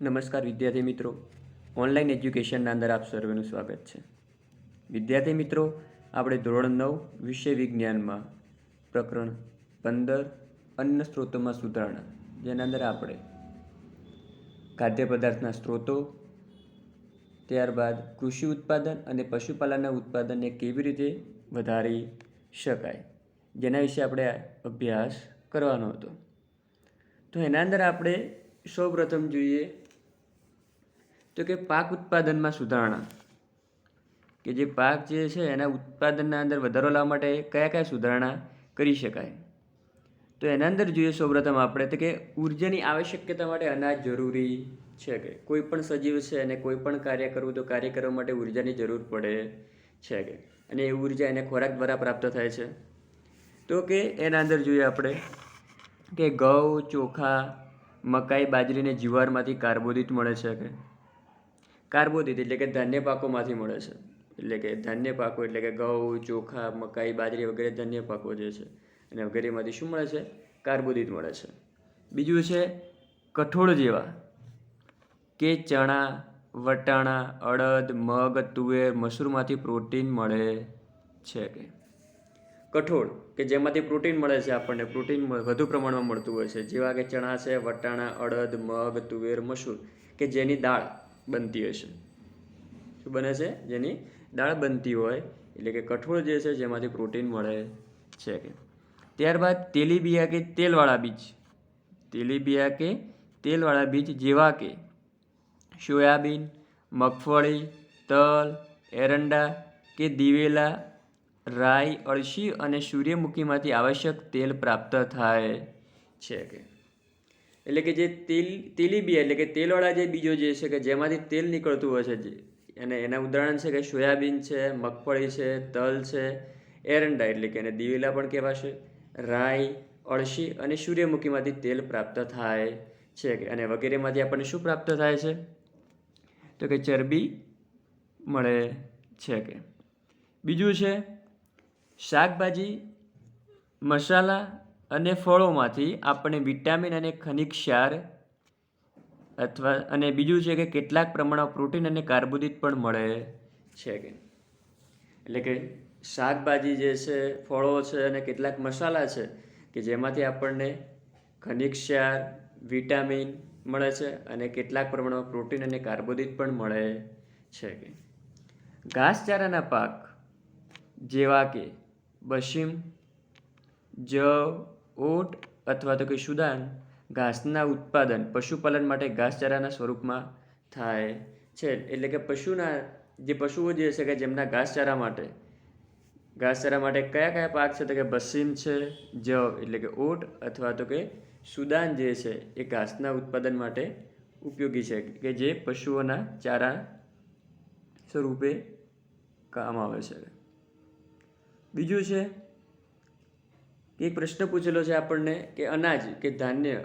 નમસ્કાર વિદ્યાર્થી મિત્રો, ઓનલાઈન એજ્યુકેશનના અંદર આપ સર્વેનું સ્વાગત છે. વિદ્યાર્થી મિત્રો, આપણે ધોરણ 9 વિષય વિજ્ઞાનમાં પ્રકરણ 15 અન્ન સ્ત્રોતોમાં સુધારણા, જેના અંદર આપણે ખાદ્ય પદાર્થના સ્ત્રોતો, ત્યારબાદ કૃષિ ઉત્પાદન અને પશુપાલનના ઉત્પાદનને કેવી રીતે વધારી શકાય, જેના વિશે આપણે અભ્યાસ કરવાનો હતો. તો એના અંદર આપણે સૌપ્રથમ જોઈએ તો કે પાક ઉત્પાદનમાં સુધારણા, કે જે પાક જે છે એના ઉત્પાદનના અંદર વધારો લાવવા માટે કયા કયા સુધારણા કરી શકાય. તો એના અંદર જોઈએ સૌપ્રથમ આપણે તો કે ઉર્જાની આવશ્યકતા માટે અનાજ જરૂરી છે. કે કોઈ પણ સજીવ છે અને કોઈ પણ કાર્ય કરવું તો કાર્ય કરવા માટે ઉર્જાની જરૂર પડે છે. કે અને એ ઉર્જા એને ખોરાક દ્વારા પ્રાપ્ત થાય છે. તો કે એના અંદર જોઈએ આપણે કે ઘઉં, ચોખા, મકાઈ, બાજરીને જુવારમાંથી કાર્બોદિત મળે છે. કે કાર્બોદિત એટલે કે ધાન્ય પાકોમાંથી મળે છે. એટલે કે ધાન્ય પાકો એટલે કે ઘઉં, ચોખા, મકાઈ, બાજરી વગેરે ધાન્ય પાકો જે છે અને વગેરેમાંથી શું મળે છે? કાર્બોદિત મળે છે. બીજું છે કઠોળ જેવા કે ચણા, વટાણા, અડદ, મગ, તુવેર, મસૂરમાંથી પ્રોટીન મળે છે. કે કઠોળ કે જેમાંથી પ્રોટીન મળે છે, આપણને પ્રોટીન વધુ પ્રમાણમાં મળતું હોય છે, જેવા કે ચણા છે, વટાણા, અડદ, મગ, તુવેર, મસૂર, કે જેની દાળ બનતી હશે. શું બને છે? જેની દાળ બનતી હોય, એટલે કે કઠોળ જે છે જેમાંથી પ્રોટીન મળે છે. કે ત્યારબાદ તેલીબિયા કે તેલવાળા બીજ, તેલીબિયા કે તેલવાળા બીજ જેવા કે સોયાબીન, મગફળી, તલ, એરંડા કે દિવેલા, રાઈ, અળસી અને સૂર્યમુખીમાંથી આવશ્યક તેલ પ્રાપ્ત થાય છે. કે એટલે કે જે તેલીબિયા એટલે કે તેલવાળા જે બીજો જે છે કે જેમાંથી તેલ નીકળતું હોય છે, અને એના ઉદાહરણ છે કે સોયાબીન છે, મગફળી છે, તલ છે, એરંડા એટલે કે એને દિવેલા પણ કહેવાશે, રાઈ, અળસી અને સૂર્યમુખીમાંથી તેલ પ્રાપ્ત થાય છે. કે અને વગેરેમાંથી આપણને શું પ્રાપ્ત થાય છે? તો કે ચરબી મળે છે. કે બીજું છે શાકભાજી, મસાલા અને ફળોમાંથી આપણને વિટામિન અને ખનિજ ક્ષાર અને બીજું છે કે કેટલાક પ્રમાણમાં પ્રોટીન અને કાર્બોદિત પણ મળે છે. કે એટલે કે શાકભાજી જે છે, ફળો છે અને કેટલાક મસાલા છે કે જેમાંથી આપણને ખનિજ ક્ષાર, વિટામિન મળે છે અને કેટલાક પ્રમાણમાં પ્રોટીન અને કાર્બોદિત પણ મળે છે. કે ઘાસચારાના પાક જેવા કે બશીમ, જવ, ઓટ અથવા તો કે સુદાન ઘાસના ઉત્પાદન પશુપાલન માટે ઘાસચારાના સ્વરૂપમાં થાય છે. એટલે કે પશુઓ જે છે કે જેમના ઘાસચારા માટે કયા કયા પાક છે? તો કે બસીમ છે, જવ એટલે કે ઓટ અથવા તો કે સુદાન જે છે એ ઘાસના ઉત્પાદન માટે ઉપયોગી છે, કે જે પશુઓના ચારા સ્વરૂપે કામ આવે છે. બીજું છે એક પ્રશ્ન પૂછેલો છે આપણને કે અનાજ કે ધાન્ય,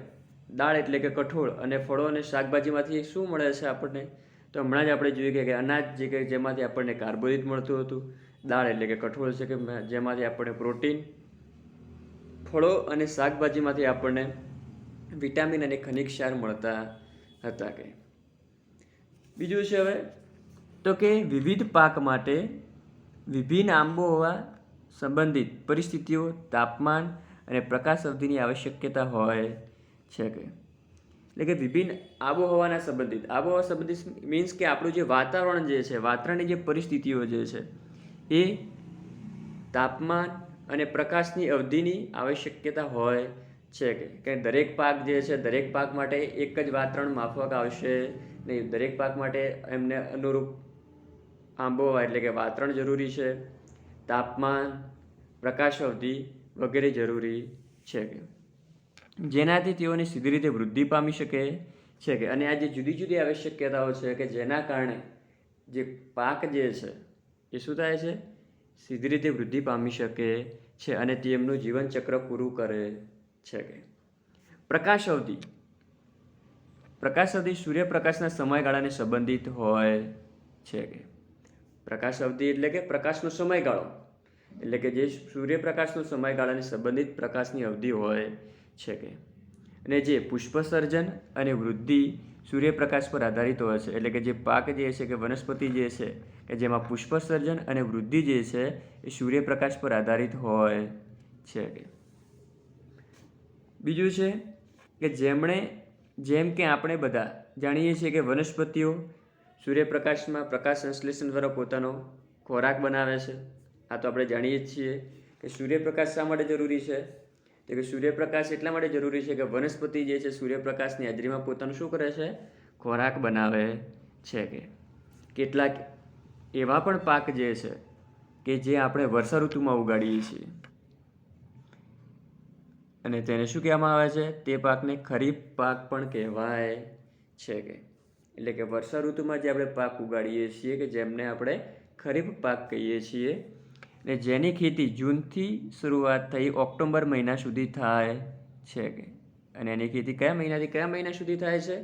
દાળ એટલે કે કઠોળ અને ફળો અને શાકભાજીમાંથી શું મળે છે આપણને? તો હમણાં જ આપણે જોઈએ કે અનાજ જે કે જેમાંથી આપણને કાર્બોદિત મળતું હતું, દાળ એટલે કે કઠોળ છે કે જેમાંથી આપણને પ્રોટીન, ફળો અને શાકભાજીમાંથી આપણને વિટામિન અને ખનિજ ક્ષાર મળતા હતા. કે બીજું છે હવે તો કે વિવિધ પાક માટે વિભિન્ન આબોહવા સંબંધિત પરિસ્થિતિઓ, તાપમાન અને પ્રકાશ અવધિની આવશ્યકતા હોય છે. કે એટલે કે વિભિન્ન આબોહવાના સંબંધિત મીન્સ કે આપણું જે વાતાવરણ જે છે, વાતાવરણની જે પરિસ્થિતિઓ જે છે એ તાપમાન અને પ્રકાશની અવધિની આવશ્યકતા હોય છે. કે દરેક પાક જે છે, દરેક પાક માટે એક જ વાતાવરણ માફક આવશે નહીં. દરેક પાક માટે એમને અનુરૂપ આબોહવા એટલે કે વાતાવરણ જરૂરી છે, તાપમાન, પ્રકાશ અવધિ વગેરે જરૂરી છે. કે જેનાથી તેઓની સીધી રીતે વૃદ્ધિ પામી શકે છે. કે અને આ જે જુદી જુદી આવશ્યકતાઓ છે કે જેના કારણે જે પાક જે છે એ શું થાય છે? સીધી રીતે વૃદ્ધિ પામી શકે છે અને તેમનું જીવનચક્ર પૂરું કરે છે. કે પ્રકાશ અવધિ સૂર્યપ્રકાશના સમયગાળાને સંબંધિત હોય છે. કે પ્રકાશ અવધિ એટલે કે પ્રકાશનો સમયગાળો, એટલે કે જે સૂર્યપ્રકાશનો સમયગાળાને સંબંધિત પ્રકાશની અવધિ હોય છે. કે અને જે પુષ્પસર્જન અને વૃદ્ધિ સૂર્યપ્રકાશ પર આધારિત હોય છે. એટલે કે જે પાક જે છે કે વનસ્પતિ જે છે કે જેમાં પુષ્પસર્જન અને વૃદ્ધિ જે છે એ સૂર્યપ્રકાશ પર આધારિત હોય છે. બીજું છે કે જેમ કે આપણે બધા જાણીએ છીએ કે વનસ્પતિઓ સૂર્યપ્રકાશમાં પ્રકાશ સંશ્લેષણ દ્વારા પોતાનો ખોરાક બનાવે છે. આ તો આપણે જાણીએ જ છીએ કે સૂર્યપ્રકાશ શા માટે જરૂરી છે, તો કે સૂર્યપ્રકાશ એટલા માટે જરૂરી છે કે વનસ્પતિ જે છે સૂર્યપ્રકાશની હાજરીમાં પોતાનું શું કરે છે, ખોરાક બનાવે છે. કે કેટલાક એવા પણ પાક જે છે કે જે આપણે વર્ષા ઋતુમાં ઉગાડીએ છીએ અને તેને શું કહેવામાં આવે છે, તે પાકને ખરીફ પાક પણ કહેવાય છે. કે એટલે કે વર્ષા ઋતુમાં જે આપણે પાક ઉગાડીએ છીએ કે જેમને આપણે ખરીફ પાક કહીએ છીએ ને જેની ખેતી જૂનથી શરૂઆત થઈ ઓક્ટોબર મહિના સુધી થાય છે. કે અને એની ખેતી કયા મહિનાથી કયા મહિના સુધી થાય છે,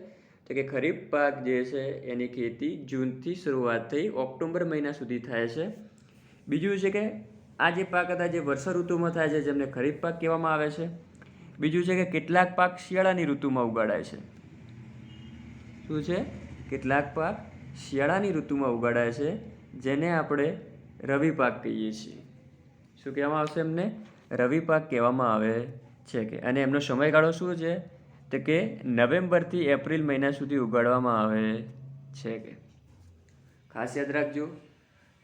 તો કે ખરીફ પાક જે છે એની ખેતી જૂનથી શરૂઆત થઈ ઓક્ટોબર મહિના સુધી થાય છે. બીજું છે કે આ જે પાક હતા જે વર્ષા ઋતુમાં થાય છે જેમને ખરીફ પાક કહેવામાં આવે છે. બીજું છે કે કેટલાક પાક શિયાળાની ઋતુમાં ઉગાડાય છે. શું છે, કેટલાક પાક શિયાળાની ઋતુમાં ઉગાડાય છે જેને આપણે રવિ પાક કહીએ છીએ. શું કહેવામાં આવશે, એમને રવિ પાક કહેવામાં આવે છે. કે અને એમનો સમયગાળો શું છે, તો કે નવેમ્બરથી એપ્રિલ મહિના સુધી ઉગાડવામાં આવે છે. કે ખાસ યાદ રાખજો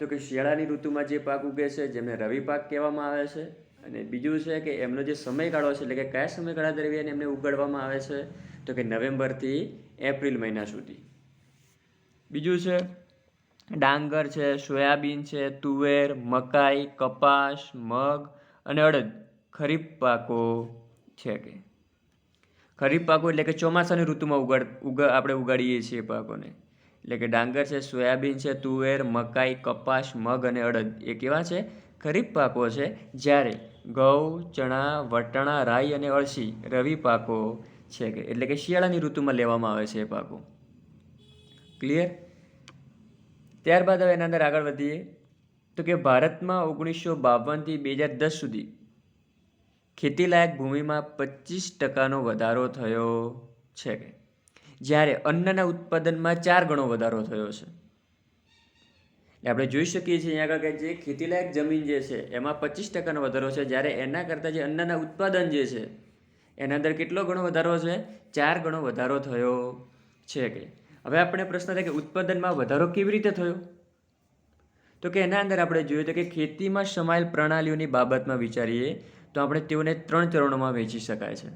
તો કે શિયાળાની ઋતુમાં જે પાક ઉગે છે જેમને રવિ પાક કહેવામાં આવે છે. અને બીજું છે કે એમનો જે સમયગાળો છે એટલે કે કયા સમયગાળા દરમિયાન એમને ઉગાડવામાં આવે છે, તો કે નવેમ્બરથી એપ્રિલ મહિના સુધી. બીજું છે ડાંગર છે, સોયાબીન છે, તુવેર, મકાઈ, કપાસ, મગ અને અડદ ખરીફ પાકો છે. કે ખરીફ પાકો એટલે કે ચોમાસાની ઋતુમાં આપણે ઉગાડીએ છીએ પાકોને. એટલે કે ડાંગર છે, સોયાબીન છે, તુવેર, મકાઈ, કપાસ, મગ અને અડદ એ કેવા છે, ખરીફ પાકો છે. જ્યારે ઘઉં, ચણા, વટાણા, રાઈ અને અળસી રવિ પાકો છે. કે એટલે કે શિયાળાની ઋતુમાં લેવામાં આવે છે એ પાકો. ક્લિયર? ત્યારબાદ હવે એના અંદર આગળ વધીએ તો કે ભારતમાં 1952થી 2010 સુધી ખેતીલાયક ભૂમિમાં 25% વધારો થયો છે. કે જ્યારે અન્નના ઉત્પાદનમાં 4 ગણો વધારો થયો છે. આપણે જોઈ શકીએ છીએ અહીંયા આગળ કે જે ખેતીલાયક જમીન જે છે એમાં 25% વધારો છે, જ્યારે એના કરતાં જે અન્નના ઉત્પાદન જે છે એના અંદર કેટલો ગણો વધારો છે, 4 ગણો વધારો થયો છે. કે હવે આપણે પ્રશ્ન થાય કે ઉત્પાદનમાં વધારો કેવી રીતે થયો, તો કે એના અંદર આપણે જોઈએ તો કે ખેતીમાં સમાયેલ પ્રણાલીઓની બાબતમાં વિચારીએ તો આપણે તેઓને 3 ચરણોમાં વહેંચી શકાય છે.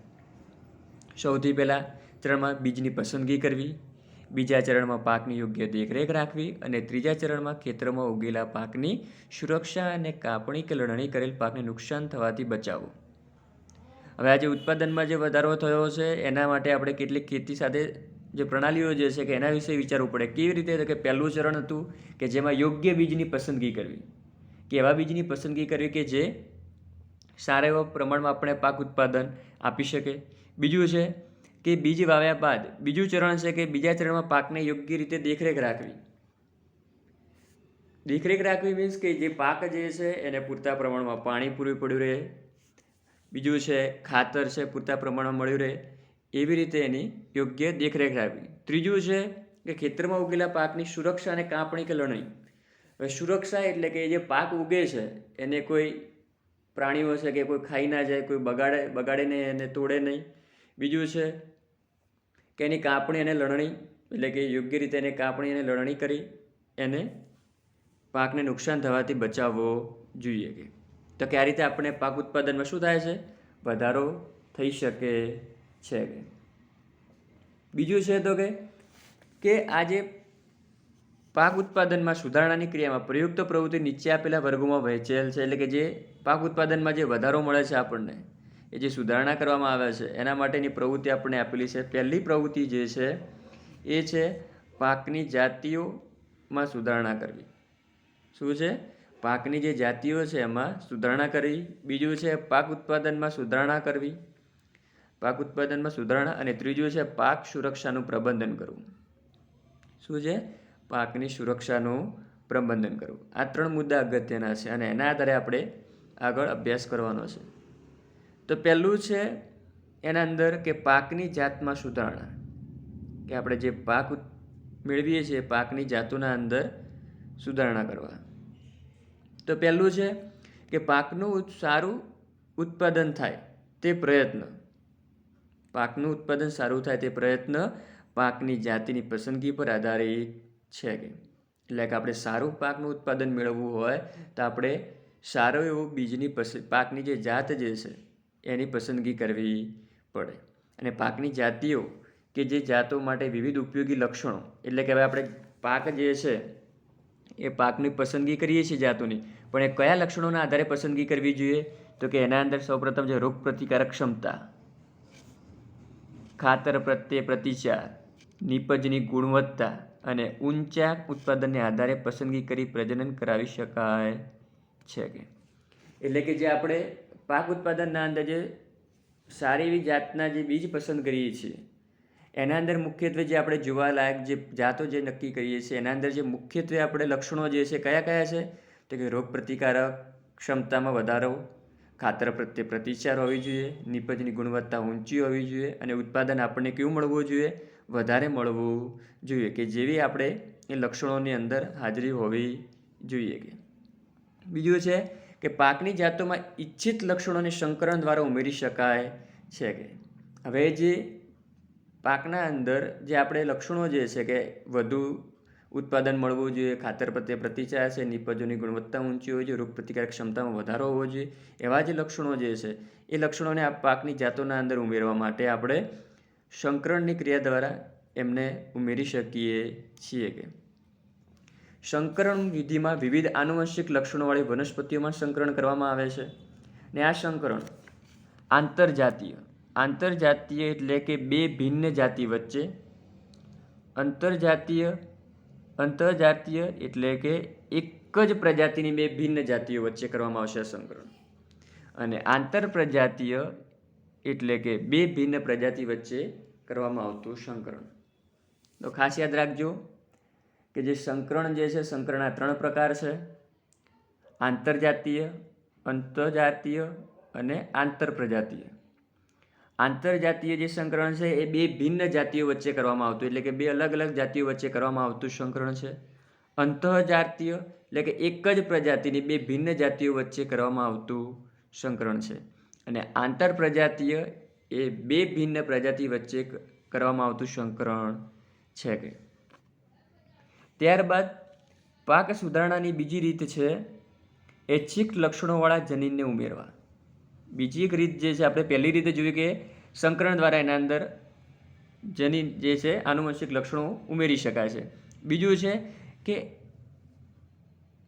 સૌથી પહેલાં ચરણમાં બીજની પસંદગી કરવી, બીજા ચરણમાં પાકની યોગ્ય દેખરેખ રાખવી અને ત્રીજા ચરણમાં ખેતરમાં ઉગેલા પાકની સુરક્ષા અને કાપણી કે લણણી કરેલ પાકને નુકસાન થવાથી બચાવવું. હવે આજે ઉત્પાદનમાં જે વધારો થયો છે એના માટે આપણે કેટલીક ખેતી સાથે જે પ્રણાલીઓ જે છે કે એના વિશે વિચારવું પડે. કેવી રીતે, તો કે પહેલું ચરણ હતું કે જેમાં યોગ્ય બીજની પસંદગી કરવી, કે એવા બીજની પસંદગી કરવી કે જે સારા એવા પ્રમાણમાં આપણે પાક ઉત્પાદન આપી શકે. બીજું છે કે બીજ વાવ્યા બાદ બીજું ચરણ છે કે બીજા ચરણમાં પાકને યોગ્ય રીતે દેખરેખ રાખવી. દેખરેખ રાખવી મીન્સ કે જે પાક જે છે એને પૂરતા પ્રમાણમાં પાણી પૂરું પડ્યું રહે, બીજું છે ખાતર છે પૂરતા પ્રમાણમાં મળ્યું રહે, એવી રીતે એની યોગ્ય દેખરેખ રાખવી. ત્રીજું છે કે ખેતરમાં ઉગેલા પાકની સુરક્ષા અને કાપણી કે લણણી. હવે સુરક્ષા એટલે કે જે પાક ઉગે છે એને કોઈ પ્રાણીઓ છે કે કોઈ ખાઈ ના જાય, કોઈ બગાડે નહીં, એને તોડે નહીં. બીજું છે કે એની કાપણી અને લણણી એટલે કે યોગ્ય રીતે એને કાપણી અને લણણી કરી એને પાકને નુકસાન થવાથી બચાવવો જોઈએ. કે તો કે આ રીતે આપણે પાક ઉત્પાદનમાં શું થાય છે, વધારો થઈ શકે છે. કે બીજું છે તો કે આ જે પાક ઉત્પાદનમાં સુધારણાની ક્રિયામાં પ્રયુક્ત પ્રવૃત્તિ નીચે આપેલા વર્ગોમાં વહેંચેલ છે. એટલે કે જે પાક ઉત્પાદનમાં જે વધારો મળે છે આપણને, એ જે સુધારણા કરવામાં આવે છે એના માટેની પ્રવૃત્તિ આપણને આપેલી છે. પહેલી પ્રવૃત્તિ જે છે એ છે પાકની જાતિઓમાં સુધારણા કરવી. શું છે, પાકની જે જાતિઓ છે એમાં સુધારણા કરવી. બીજું છે પાક ઉત્પાદનમાં સુધારણા કરવી, પાક ઉત્પાદનમાં સુધારણા. અને ત્રીજું છે પાક સુરક્ષાનું પ્રબંધન કરવું. શું છે, પાકની સુરક્ષાનું પ્રબંધન કરવું. આ 3 મુદ્દા અગત્યના છે અને એના આધારે આપણે આગળ અભ્યાસ કરવાનો છે. તો પહેલું છે એના અંદર કે પાકની જાતમાં સુધારણા. કે આપણે જે પાક મેળવીએ છીએ પાકની જાતોના અંદર સુધારણા કરવા. તો પહેલું છે કે પાકનું સારું ઉત્પાદન થાય તે પ્રયત્ન. પાકનું ઉત્પાદન સારું થાય તે પ્રયત્ન પાકની જાતિની પસંદગી પર આધારિત છે. એટલે કે આપણે સારું પાકનું ઉત્પાદન મેળવવું હોય તો આપણે સારો એવો બીજની પાકની જે જાત જે છે એની પસંદગી કરવી પડે. અને પાકની જાતિઓ કે જે જાતો માટે વિવિધ ઉપયોગી લક્ષણો, એટલે કે હવે આપણે પાક જે છે એ પાકની પસંદગી કરીએ છીએ જાતોની, પણ એ કયા લક્ષણોના આધારે પસંદગી કરવી જોઈએ? તો કે એના અંદર સૌપ્રથમ છે રોગ પ્રતિકારક ક્ષમતા, ખાતર પ્રત્યે પ્રતિચાર, નીપજની ગુણવત્તા અને ઊંચા ઉત્પાદનને આધારે પસંદગી કરી પ્રજનન કરાવી શકાય છે. એટલે કે જે આપણે પાક ઉત્પાદનના અંદર જે સારી એવી જાતના જે બીજ પસંદ કરીએ છીએ એના અંદર મુખ્યત્વે જે આપણે જોવાલાયક જે જાતો જે નક્કી કરીએ છીએ એના અંદર જે મુખ્યત્વે આપણે લક્ષણો જે છે કયા કયા છે? તો કે રોગ પ્રતિકારક ક્ષમતામાં વધારો, ખાતર પ્રત્યે પ્રતિચાર હોવી જોઈએ, નીપજની ગુણવત્તા ઊંચી હોવી જોઈએ અને ઉત્પાદન આપણને કેવું મળવું જોઈએ? વધારે મળવું જોઈએ, કે જેવી આપણે એ લક્ષણોની અંદર હાજરી હોવી જોઈએ. બીજું છે કે પાકની જાતોમાં ઈચ્છિત લક્ષણોને સંકરણ દ્વારા ઉમેરી શકાય છે. હવે જે પાકના અંદર જે આપણે લક્ષણો જે છે કે વધુ ઉત્પાદન મળવું જોઈએ, ખાતર પ્રત્યે પ્રતિચાર છે, નીપજોની ગુણવત્તા ઊંચી હોવી જોઈએ, રોગ પ્રતિકારક ક્ષમતામાં વધારો હોવો જોઈએ, એવા જે લક્ષણો જે છે એ લક્ષણોને આ પાકની જાતોના અંદર ઉમેરવા માટે આપણે સંકરણની ક્રિયા દ્વારા એમને ઉમેરી શકીએ છીએ. સંકરણ વિધિમાં વિવિધ આનુવંશિક લક્ષણોવાળી વનસ્પતિઓમાં સંકરણ કરવામાં આવે છે. ને આ સંકરણ આંતરજાતીય એટલે કે બે ભિન્ન જાતિ વચ્ચે, અંતરજાતીય એટલે કે એક જ પ્રજાતિની બે ભિન્ન જાતિઓ વચ્ચે કરવામાં આવશે સંકરણ. અને આંતરપ્રજાતીય એટલે કે બે ભિન્ન પ્રજાતિ વચ્ચે કરવામાં આવતું સંકરણ. તો ખાસ યાદ રાખજો કે જે સંકરણ જે છે સંકરણના 3 પ્રકાર છે: આંતરજાતીય, અંતરજાતીય અને આંતરપ્રજાતીય. આંતરજાતીય જે સંકરણ છે એ બે ભિન્ન જાતિઓ વચ્ચે કરવામાં આવતું, એટલે કે બે અલગ અલગ જાતિઓ વચ્ચે કરવામાં આવતું સંકરણ છે. અંતરજાતીય એટલે કે એક જ પ્રજાતિની બે ભિન્ન જાતિઓ વચ્ચે કરવામાં આવતું સંકરણ છે. અને આંતરપ્રજાતીય એ બે ભિન્ન પ્રજાતિ વચ્ચે કરવામાં આવતું સંકરણ છે. ત્યારબાદ પાક સુધારણાની બીજી રીત છે ઐચ્છિક લક્ષણોવાળા જનીનને ઉમેરવા. બીજી એક રીત જે છે, આપણે પહેલી રીતે જોયું કે સંકરણ દ્વારા એના અંદર જનીન જે છે આનુવંશિક લક્ષણો ઉમેરી શકાય છે. બીજું છે કે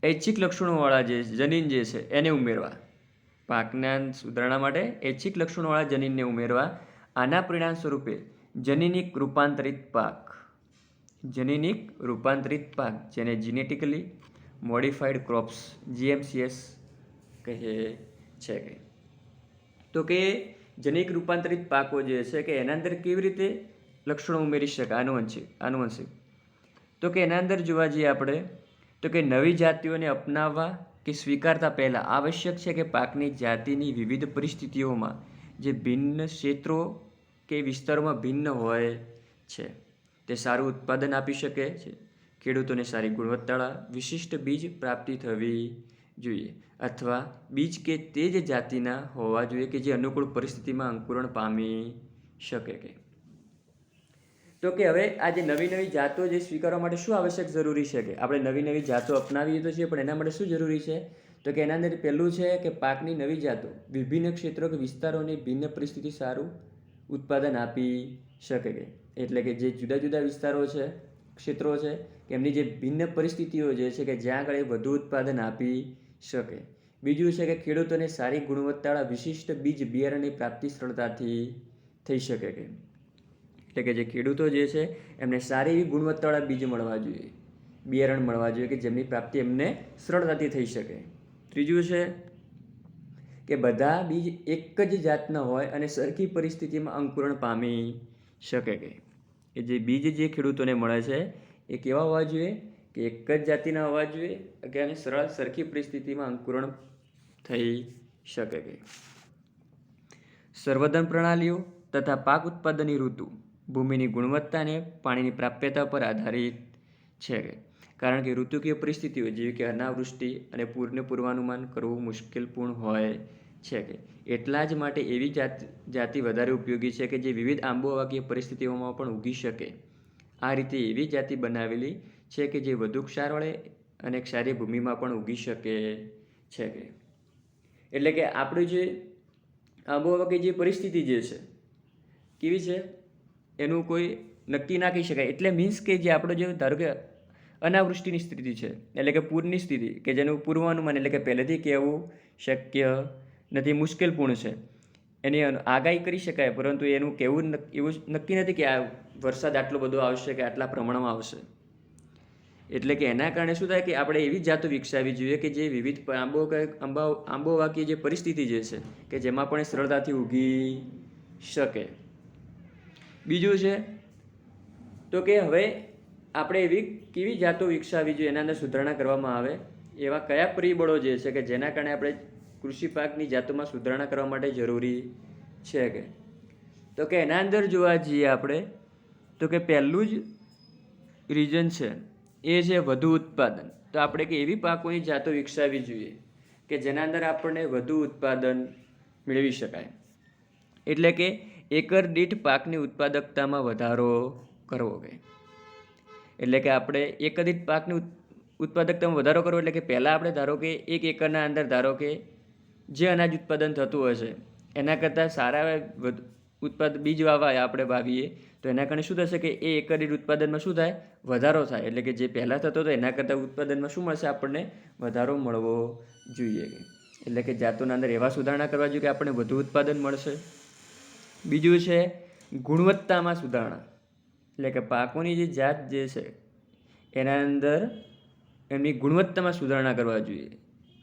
ઐચ્છિક લક્ષણોવાળા જે જનીન જે છે એને ઉમેરવા. પાકના સુધારણા માટે ઐચ્છિક લક્ષણોવાળા જનીનને ઉમેરવા. આના પરિણામ સ્વરૂપે જનીનિક રૂપાંતરિત પાક, જેને જીનેટિકલી મોડિફાઈડ ક્રોપ્સ GMCS કહે છે. તો કે જનીક રૂપાંતરિત પાકો જે છે કે એના અંદર કેવી રીતે લક્ષણો ઉમેરી શકાય આનુવંશિક? તો કે એના અંદર જોવા જઈએ આપણે તો કે નવી જાતિઓને અપનાવવા કે સ્વીકારતા પહેલાં આવશ્યક છે કે પાકની જાતિની વિવિધ પરિસ્થિતિઓમાં જે ભિન્ન ક્ષેત્રો કે વિસ્તારોમાં ભિન્ન હોય છે તે સારું ઉત્પાદન આપી શકે છે. ખેડૂતોને સારી ગુણવત્તાવાળા વિશિષ્ટ બીજ પ્રાપ્તિ થવી જોઈએ, અથવા બીજ કે તે જ જાતિના હોવા જોઈએ કે જે અનુકૂળ પરિસ્થિતિમાં અંકુરણ પામી શકે. તો કે હવે આ જે નવી જાતો જે સ્વીકારવા માટે શું આવશ્યક જરૂરી છે? કે આપણે નવી જાતો અપનાવીએ તો છીએ, પણ એના માટે શું જરૂરી છે? તો કે એના અંદર પહેલું છે કે પાકની નવી જાતો વિભિન્ન ક્ષેત્રો કે વિસ્તારોની ભિન્ન પરિસ્થિતિ સારું ઉત્પાદન આપી શકે. એટલે કે જે જુદા જુદા વિસ્તારો છે, ક્ષેત્રો છે, એમની જે ભિન્ન પરિસ્થિતિઓ જે છે કે જ્યાં આગળ વધુ ઉત્પાદન આપી શકે. બીજું છે કે ખેડૂતોને સારી ગુણવત્તાવાળા વિશિષ્ટ બીજ બિયારણની પ્રાપ્તિ સરળતાથી થઈ શકે. એટલે કે જે ખેડૂતો જે છે એમને સારી એવી ગુણવત્તાવાળા બીજ મળવા જોઈએ, બિયારણ મળવા જોઈએ કે જેમની પ્રાપ્તિ એમને સરળતાથી થઈ શકે. ત્રીજું છે કે બધા બીજ એક જ જાતના હોય અને સરખી પરિસ્થિતિમાં અંકુરણ પામી શકે. કે જે બીજ જે ખેડૂતોને મળે છે એ કેવા હોવા જોઈએ? કે એક જ જાતિના હોવા જોઈએ અને સરખી પરિસ્થિતિમાં અંકુરણ થઈ શકે. સંવર્ધન પ્રણાલીઓ તથા પાક ઉત્પાદનની ઋતુ ભૂમિની ગુણવત્તા અને પાણીની પ્રાપ્યતા પર આધારિત છે. કારણ કે ઋતુકીય પરિસ્થિતિઓ જેવી કે અનાવૃષ્ટિ અને પૂરને પૂર્વાનુમાન કરવું મુશ્કેલપૂર્ણ હોય છે. એટલા જ માટે એવી જાતિ વધારે ઉપયોગી છે કે જે વિવિધ આબોહવાકીય પરિસ્થિતિઓમાં પણ ઉગી શકે. આ રીતે એવી જાતિ બનાવેલી છે કે જે વધુ ક્ષારવાળી અને ક્ષારીય ભૂમિમાં પણ ઉગી શકે છે. એટલે કે આપણી જે આબોહવાકીય જે પરિસ્થિતિ જે છે કેવી છે એનું કોઈ નક્કી ના કહી શકાય. એટલે મીન્સ કે જે આપણો જે ધારો કે અનાવૃષ્ટિની સ્થિતિ છે એટલે કે પૂરની સ્થિતિ કે જેનું પૂર્વાનુમાન એટલે કે પહેલેથી કહેવું શક્ય નથી, મુશ્કેલપૂર્ણ છે. એની આગાહી કરી શકાય પરંતુ એનું કહેવું એવું નક્કી નથી કે આ વરસાદ આટલો બધો આવશે કે આટલા પ્રમાણમાં આવશે. એટલે કે એના કારણે શું થાય કે આપણે એવી જાતો વિકસાવવી જોઈએ કે જે વિવિધ આબોહવાકીય જે પરિસ્થિતિ જે છે કે જેમાં પણ સરળતાથી ઉગી શકે. બીજું છે તો કે હવે આપણે એવી કેવી જાતો વિકસાવવી જોઈએ, એના અંદર સુધારણા કરવામાં આવે એવા કયા પરિબળો જે છે કે જેના કારણે આપણે કૃષિ પાકની જાતોમાં સુધારણા કરવા માટે જરૂરી છે. તો કે એના અંદર જોવા જઈએ આપણે તો કે પહેલું જ રીઝન છે એ છે વધુ ઉત્પાદન. તો આપણે કે એવી પાકોની જાતો વિકસાવવી જોઈએ કે જેના અંદર આપણને વધુ ઉત્પાદન મેળવી શકાય. એટલે કે એકર દીઠ પાકની ઉત્પાદકતામાં વધારો કરવો. એટલે કે આપણે એકર દીઠ પાકની ઉત્પાદકતામાં વધારો કરવો એટલે કે પહેલાં આપણે ધારો કે 1 એકરના અંદર ધારો કે જે અનાજ ઉત્પાદન થતું હશે એના કરતાં સારા બીજ આપણે વાવીએ તો એના કારણે શું થશે કે એ એકર દીઠ ઉત્પાદનમાં શું થાય, વધારો થાય. એટલે કે જે પહેલાં થતો હતો એના કરતાં ઉત્પાદનમાં શું મળશે, આપણને વધારો મળવો જોઈએ. એટલે કે જાતોના અંદર એવા સુધારણા કરવા જોઈએ કે આપણને વધુ ઉત્પાદન મળશે. બીજું છે ગુણવત્તામાં સુધારણા. એટલે કે પાકોની જે જાત જે છે એના અંદર એમની ગુણવત્તામાં સુધારણા કરવા જોઈએ.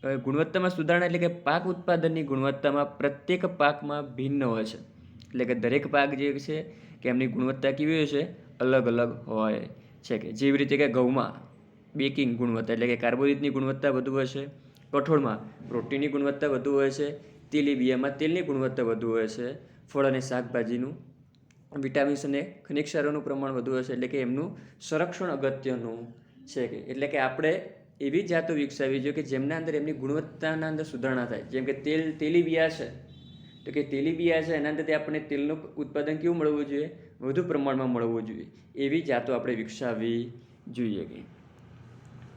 હવે ગુણવત્તામાં સુધારણા એટલે કે પાક ઉત્પાદનની ગુણવત્તામાં પ્રત્યેક પાકમાં ભિન્ન હોય છે. એટલે કે દરેક પાક જે છે કે એમની ગુણવત્તા કેવી હોય છે, અલગ અલગ હોય છે. કે જેવી રીતે કે ઘઉંમાં બેકિંગ ગુણવત્તા એટલે કે કાર્બોદિતની ગુણવત્તા વધુ હોય છે, કઠોળમાં પ્રોટીનની ગુણવત્તા વધુ હોય છે, તેલીબિયાંમાં તેલની ગુણવત્તા વધુ હોય છે, ફળ અને શાકભાજીનું વિટામિન્સ અને ખનિજ ક્ષારોનું પ્રમાણ વધુ હોય છે. એટલે કે એમનું સંરક્ષણ અગત્યનું છે. એટલે કે આપણે એવી જાતો વિકસાવવી જોઈએ કે જેમના અંદર એમની ગુણવત્તાના અંદર સુધારણા થાય. જેમ કે તેલીબિયાં છે તો કે તેલીબિયાં છે એના અંદરથી આપણને તેલનું ઉત્પાદન કેવું મળવું જોઈએ, વધુ પ્રમાણમાં મળવું જોઈએ. એવી જાતો આપણે વિકસાવવી જોઈએ.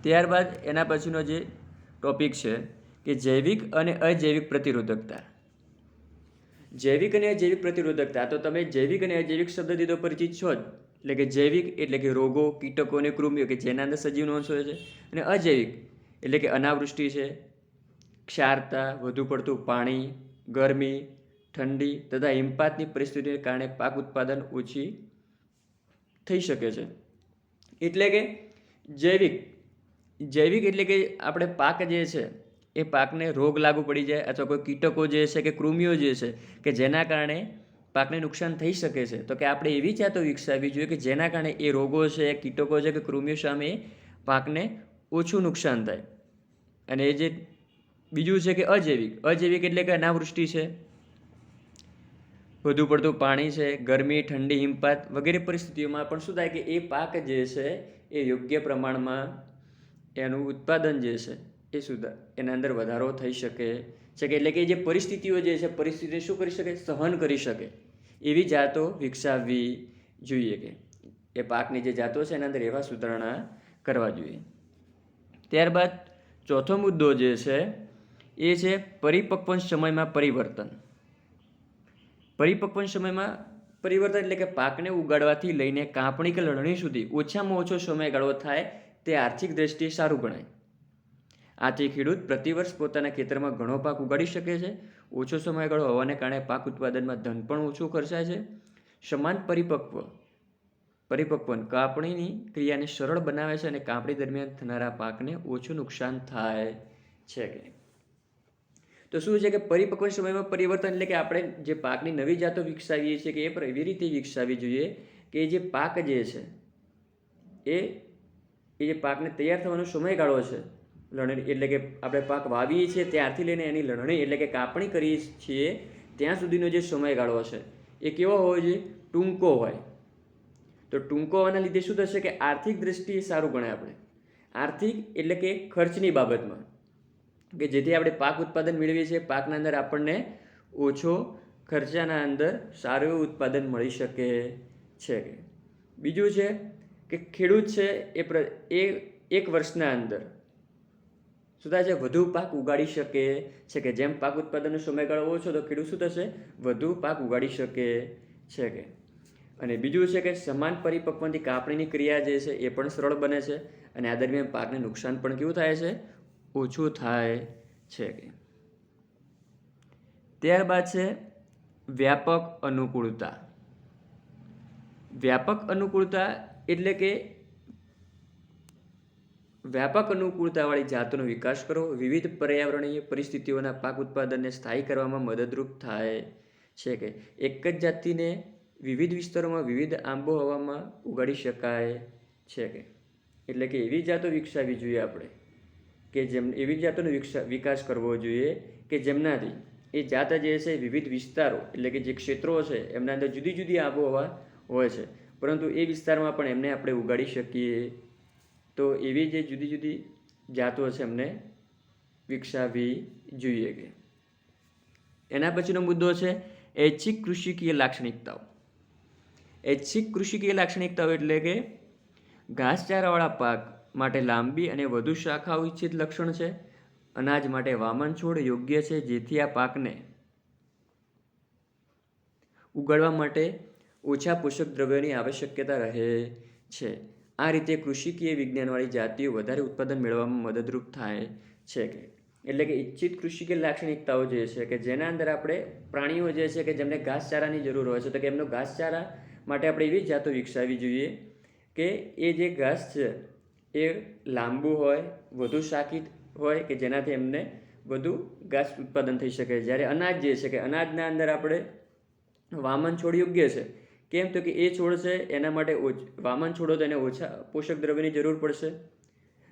ત્યારબાદ એના પછીનો જે ટોપિક છે કે જૈવિક અને અજૈવિક પ્રતિરોધકતા. જૈવિક અને અજૈવિક પ્રતિરોધકતા. તો તમે જૈવિક અને અજૈવિક શબ્દથી તો પરિચિત છો જ. એટલે કે જૈવિક એટલે કે રોગો, કીટકો અને કૃમિઓ કે જેના અંદર સજીવનો અંશ હોય છે, અને અજૈવિક એટલે કે અનાવૃષ્ટિ છે, ક્ષારતા, વધુ પડતું પાણી, ગરમી, ઠંડી તથા હિમપાતની પરિસ્થિતિને કારણે પાક ઉત્પાદન ઓછી થઈ શકે છે. એટલે કે જૈવિક એટલે કે આપણે પાક જે છે એ પાકને રોગ લાગુ પડી જાય અથવા કોઈ કીટકો જે છે કે કૃમિઓ જે છે કે જેના કારણે પાકને નુકસાન થઈ શકે છે. તો કે આપણે એવી જાતો વિકસાવવી જોઈએ કે જેના કારણે એ રોગો છે, કીટકો છે કે કૃમિઓ સામે પાકને ઓછું નુકસાન થાય. અને એ જે બીજું છે કે અજૈવિક એટલે કે અનાવૃષ્ટિ છે, વધુ પડતું પાણી છે, ગરમી, ઠંડી, હિમપાત વગેરે પરિસ્થિતિઓમાં પણ શું થાય કે એ પાક જે છે એ યોગ્ય પ્રમાણમાં એનું ઉત્પાદન જે છે એના અંદર વધારો થઈ શકે છે. એટલે કે જે પરિસ્થિતિઓ જે છે પરિસ્થિતિ શું કરી શકે, સહન કરી શકે એવી જાતો વિકસાવવી જોઈએ. કે એ પાકની જે જાતો છે એના અંદર એવા સુધારણા કરવા જોઈએ. ત્યારબાદ ચોથો મુદ્દો જે છે એ છે પરિપક્વ સમયમાં પરિવર્તન. પરિપક્વ સમયમાં પરિવર્તન એટલે કે પાકને ઉગાડવાથી લઈને કાપણી કે લણણી સુધી ઓછામાં ઓછો સમયગાળો થાય તે આર્થિક દ્રષ્ટિએ સારું ગણાય. આથી ખેડૂત પ્રતિવર્ષ પોતાના ખેતરમાં ઘણો પાક ઉગાડી શકે છે. ઓછો સમયગાળો હોવાને કારણે પાક ઉત્પાદનમાં ધન પણ ઓછું ખર્ચાય છે. સમાન પરિપક્વન કાપણીની ક્રિયાને સરળ બનાવે છે અને કાપણી દરમિયાન થનારા પાકને ઓછું નુકસાન થાય છે. તો શું છે કે પરિપક્વ સમયમાં પરિવર્તન એટલે કે આપણે જે પાકની નવી જાતો વિકસાવીએ છીએ કે એ એવી રીતે વિકસાવવી જોઈએ કે જે પાક જે છે એ જે પાકને તૈયાર થવાનો સમયગાળો છે, લણણી એટલે કે આપણે પાક વાવીએ છીએ ત્યારથી લઈને એની લણણી એટલે કે કાપણી કરીએ છીએ ત્યાં સુધીનો જે સમયગાળો છે એ કેવો હોવો જોઈએ, ટૂંકો હોય. તો ટૂંકો હોવાના લીધે શું થશે કે આર્થિક દૃષ્ટિએ સારું ગણાય આપણે. આર્થિક એટલે કે ખર્ચની બાબતમાં, કે જેથી આપણે પાક ઉત્પાદન મેળવીએ છીએ, પાકના અંદર આપણને ઓછો ખર્ચાના અંદર સારું એવું ઉત્પાદન મળી શકે છે. બીજું છે કે ખેડૂત છે એ એક વર્ષના અંદર શું થાય છે, વધુ પાક ઉગાડી શકે છે. કે જેમ પાક ઉત્પાદનનો સમયગાળો ઓછો તો ખેડૂત શું થશે, વધુ પાક ઉગાડી શકે છે. અને બીજું છે કે સમાન પરિપક્વથી કાપણીની ક્રિયા જે છે એ પણ સરળ બને છે, અને આ દરમિયાન પાકને નુકસાન પણ કેવું થાય છે, ઓછું થાય છે. ત્યારબાદ છે વ્યાપક અનુકૂળતા. વ્યાપક અનુકૂળતા એટલે કે વ્યાપક અનુકૂળતાવાળી જાતોનો વિકાસ કરવો વિવિધ પર્યાવરણીય પરિસ્થિતિઓના પાક ઉત્પાદનને સ્થાયી કરવામાં મદદરૂપ થાય છે. કે એક જ જાતિને વિવિધ વિસ્તારોમાં વિવિધ આબોહવામાં ઉગાડી શકાય છે. કે એટલે કે એવી જાતો વિકસાવવી જોઈએ આપણે, કે જેમ એવી જાતોનો વિકાસ કરવો જોઈએ કે જેમનાથી એ જાત જે છે વિવિધ વિસ્તારો એટલે કે જે ક્ષેત્રો છે એમના અંદર જુદી જુદી આબોહવા હોય છે, પરંતુ એ વિસ્તારમાં પણ એમને આપણે ઉગાડી શકીએ. તો એવી જે જુદી જુદી જાતો છે એમને વિકસાવવી જોઈએ. કે એના પછીનો મુદ્દો છે ઐચ્છિક કૃષિકીય લાક્ષણિકતાઓ. ઐચ્છિક કૃષિકીય લાક્ષણિકતાઓ એટલે કે ઘાસચારાવાળા પાક માટે લાંબી અને વધુ શાખાઓ ઇચ્છિત લક્ષણ છે. અનાજ માટે વામન છોડ યોગ્ય છે, જેથી આ પાકને ઉગાડવા માટે ઓછા પોષક દ્રવ્યોની આવશ્યકતા રહે છે. આ રીતે કૃષિકીય વિજ્ઞાનવાળી જાતિઓ વધારે ઉત્પાદન મેળવવામાં મદદરૂપ થાય છે. એટલે કે ઇચ્છિત કૃષિકીય લાક્ષણિકતાઓ જે છે કે જેના અંદર આપણે પ્રાણીઓ જે છે કે જેમને ઘાસચારાની જરૂર હોય છે, તો કે એમનો ઘાસચારા માટે આપણે એવી જાતો વિકસાવવી જોઈએ કે એ જે ઘાસ છે એ લાંબુ હોય, વધુ શાખિત હોય, કે જેનાથી એમને વધુ ઘાસ ઉત્પાદન થઈ શકે. જ્યારે અનાજ જે છે કે અનાજના અંદર આપણે વામન છોડ યોગ્ય છે. કેમ તો કે એ છોડ છે એના માટે વામન છોડો તો એને ઓછા પોષક દ્રવ્યની જરૂર પડશે,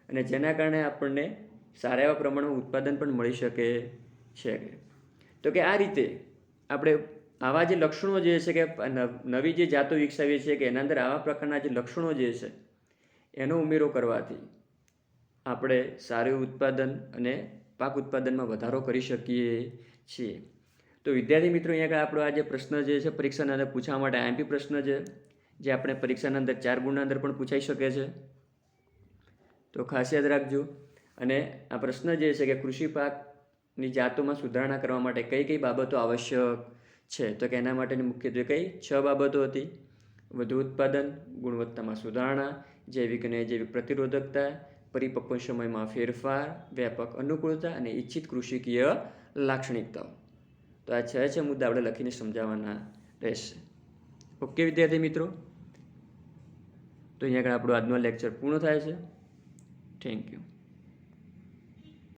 અને જેના કારણે આપણને સારા એવા પ્રમાણમાં ઉત્પાદન પણ મળી શકે છે. તો કે આ રીતે આપણે આવા જે લક્ષણો જે છે કે નવી જે જાતો વિકસાવીએ છીએ કે એના અંદર આવા પ્રકારના જે લક્ષણો જે છે એનો ઉમેરો કરવાથી આપણે સારું ઉત્પાદન અને પાક ઉત્પાદનમાં વધારો કરી શકીએ છીએ. તો વિદ્યાર્થી મિત્રો, અહીંયા આગળ આપણો આ જે પ્રશ્ન જે છે પરીક્ષાના અંદર પૂછવા માટે આઈએમપી પ્રશ્ન છે, જે આપણે પરીક્ષાના અંદર 4 ગુણના અંદર પણ પૂછાઈ શકે છે. તો ખાસ યાદ રાખજો. અને આ પ્રશ્ન જે છે કે કૃષિ પાકની જાતોમાં સુધારણા કરવા માટે કઈ કઈ બાબતો આવશ્યક છે, તો કે એના માટેની મુખ્યત્વે કઈ 6 બાબતો હતી: વધુ ઉત્પાદન, ગુણવત્તામાં સુધારણા, જૈવિક અને અજૈવિક પ્રતિરોધકતા, પરિપક્વ સમયમાં ફેરફાર, વ્યાપક અનુકૂળતા અને ઇચ્છિત કૃષિકીય લાક્ષણિકતાઓ. તો આ 6 મુદ્દા આપણે લખીને સમજાવવાના રહેશે. ઓકે વિદ્યાર્થી મિત્રો, તો અહીંયા આગળ આપણો આજનો લેક્ચર પૂર્ણ થાય છે. Thank you.